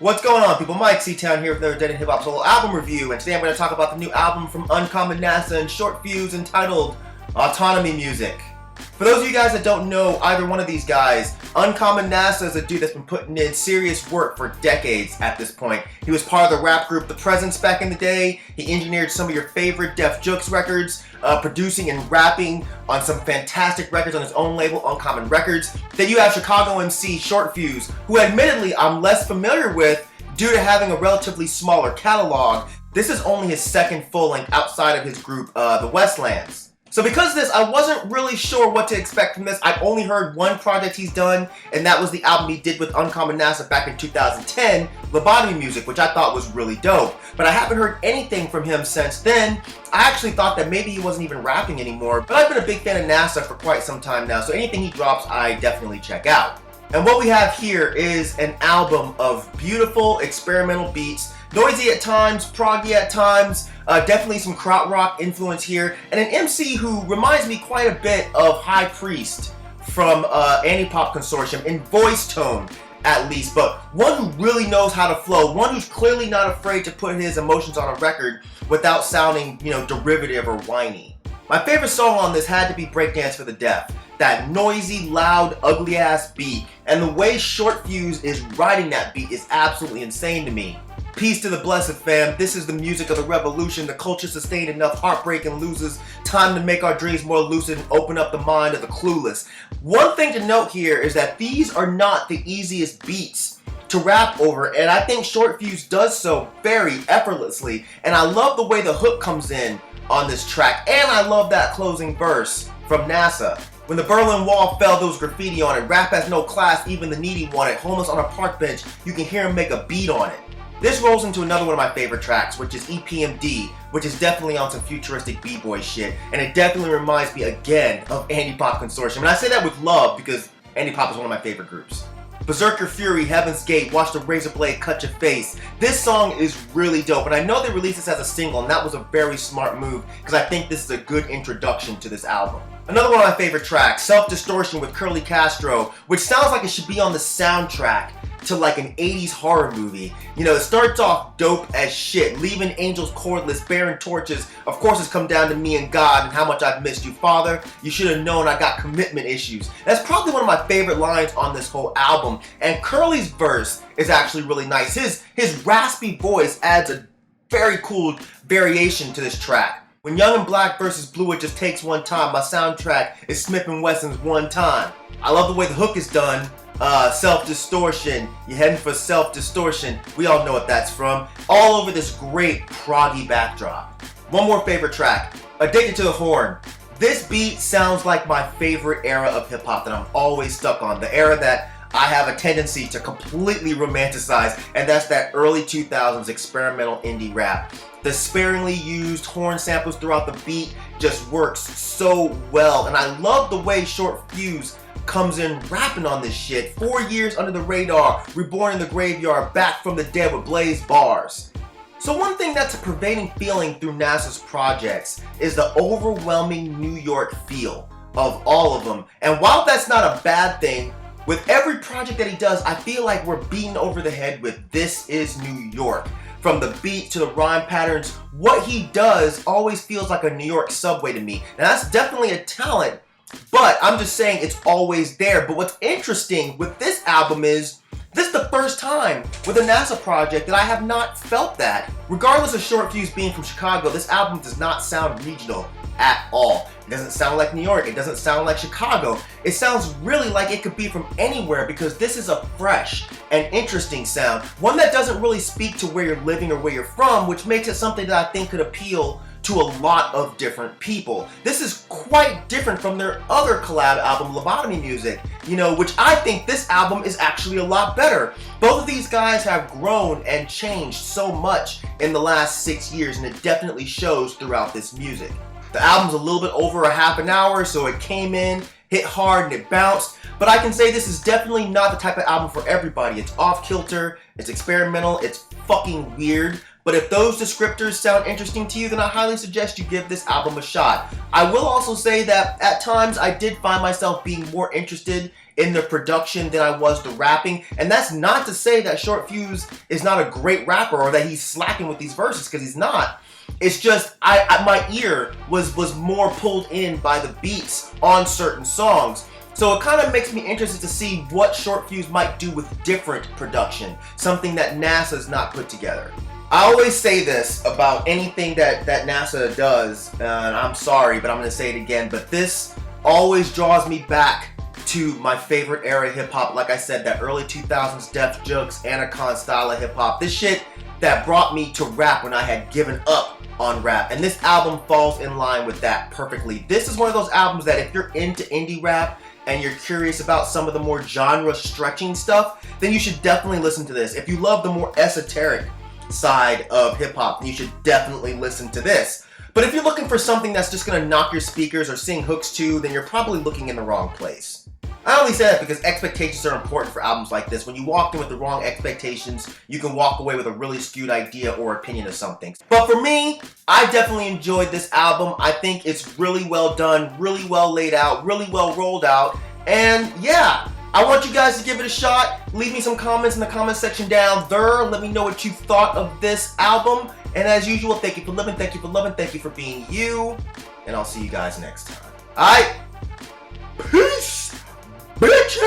What's going on, people? Myke C-Town here with another Dead End Hip Hop Solo album review, and today I'm going to talk about the new album from Uncommon NASA and Short Fuze entitled Autonomy Music. For those of you guys that don't know either one of these guys, Uncommon NASA is a dude that's been putting in serious work for decades at this point. He was part of the rap group The Presence back in the day. He engineered some of your favorite Def Jux records, producing and rapping on some fantastic records on his own label, Uncommon Records. Then you have Chicago MC Short Fuze, who admittedly I'm less familiar with due to having a relatively smaller catalog. This is only his second full-length outside of his group, the Westlands. So because of this, I wasn't really sure what to expect from this. I only heard one project he's done, and that was the album he did with Uncommon NASA back in 2010, Lobotomy Music, which I thought was really dope. But I haven't heard anything from him since then. I actually thought that maybe he wasn't even rapping anymore, but I've been a big fan of NASA for quite some time now, so anything he drops, I definitely check out. And what we have here is an album of beautiful experimental beats, noisy at times, proggy at times, definitely some krautrock influence here, and an MC who reminds me quite a bit of High Priest from Anti-Pop Consortium, in voice tone at least, but one who really knows how to flow, one who's clearly not afraid to put his emotions on a record without sounding, derivative or whiny. My favorite song on this had to be Breakdance for the Deaf. That noisy, loud, ugly-ass beat, and the way Short Fuze is writing that beat is absolutely insane to me. Peace to the blessed fam, this is the music of the revolution, the culture sustained enough heartbreak and loses, time to make our dreams more lucid and open up the mind of the clueless. One thing to note here is that these are not the easiest beats to rap over, and I think Short Fuze does so very effortlessly, and I love the way the hook comes in on this track, and I love that closing verse from NASA. When the Berlin Wall fell, there was graffiti on it. Rap has no class, even the needy want it. Homeless on a park bench, you can hear him make a beat on it. This rolls into another one of my favorite tracks, which is EPMD, which is definitely on some futuristic b-boy shit, and it definitely reminds me again of Anti-Pop Consortium. And I say that with love because Anti-Pop is one of my favorite groups. Berserker Fury, Heaven's Gate, Watch the Razor Blade Cut Your Face. This song is really dope, and I know they released this as a single, and that was a very smart move because I think this is a good introduction to this album. Another one of my favorite tracks, Self Distortion with Curly Castro, which sounds like it should be on the soundtrack to like an 80s horror movie. It starts off dope as shit. Leaving angels cordless, bearing torches. Of course it's come down to me and God and how much I've missed you, Father. You should have known I got commitment issues. That's probably one of my favorite lines on this whole album. And Curly's verse is actually really nice. His raspy voice adds a very cool variation to this track. When Young and Black versus Blue, it just takes one time. My soundtrack is Smith & Wesson's One Time. I love the way the hook is done. Self-distortion, you're heading for self-distortion. We all know what that's from. All over this great proggy backdrop. One more favorite track, Addicted to the Horn. This beat sounds like my favorite era of hip-hop that I'm always stuck on. The era that I have a tendency to completely romanticize, and that's that early 2000s experimental indie rap. The sparingly used horn samples throughout the beat just works so well, and I love the way Short Fuze comes in rapping on this shit. 4 years under the radar, reborn in the graveyard, back from the dead with blaze bars. So one thing that's a pervading feeling through NASA's projects is the overwhelming New York feel of all of them. And while that's not a bad thing, with every project that he does, I feel like we're beaten over the head with "This is New York." From the beat to the rhyme patterns, what he does always feels like a New York subway to me. And that's definitely a talent, but I'm just saying it's always there. But what's interesting with this album is, this is the first time with a NASA project that I have not felt that. Regardless of Short Fuze being from Chicago, this album does not sound regional at all. It doesn't sound like New York, it doesn't sound like Chicago. It sounds really like it could be from anywhere because this is a fresh and interesting sound. One that doesn't really speak to where you're living or where you're from, which makes it something that I think could appeal to a lot of different people. This is quite different from their other collab album, Lobotomy Music, which I think this album is actually a lot better. Both of these guys have grown and changed so much in the last 6 years, and it definitely shows throughout this music. The album's a little bit over a half an hour, so it came in, hit hard, and it bounced. But I can say this is definitely not the type of album for everybody. It's off kilter, it's experimental, it's fucking weird, But if those descriptors sound interesting to you, then I highly suggest you give this album a shot. I will also say that at times I did find myself being more interested in the production than I was the rapping. And that's not to say that Short Fuse is not a great rapper or that he's slacking with these verses, because he's not. It's just my ear was more pulled in by the beats on certain songs. So it kind of makes me interested to see what Short Fuse might do with different production, something that NASA's not put together. I always say this about anything that NASA does, and I'm sorry, but I'm going to say it again, but this always draws me back to my favorite era of hip-hop. Like I said, that early 2000s Def Jux, Anaconda style of hip-hop. This shit that brought me to rap when I had given up on rap. And this album falls in line with that perfectly. This is one of those albums that if you're into indie rap and you're curious about some of the more genre-stretching stuff, then you should definitely listen to this. If you love the more esoteric side of hip-hop, then you should definitely listen to this. But if you're looking for something that's just gonna knock your speakers or sing hooks to, then you're probably looking in the wrong place. I only say that because expectations are important for albums like this. When you walk in with the wrong expectations, you can walk away with a really skewed idea or opinion of something. But for me, I definitely enjoyed this album. I think it's really well done, really well laid out, really well rolled out, and yeah, I want you guys to give it a shot. Leave me some comments in the comment section down there. Let me know what you thought of this album. And as usual, thank you for living, thank you for loving, thank you for being you. And I'll see you guys next time. Alright? Peace, bitches!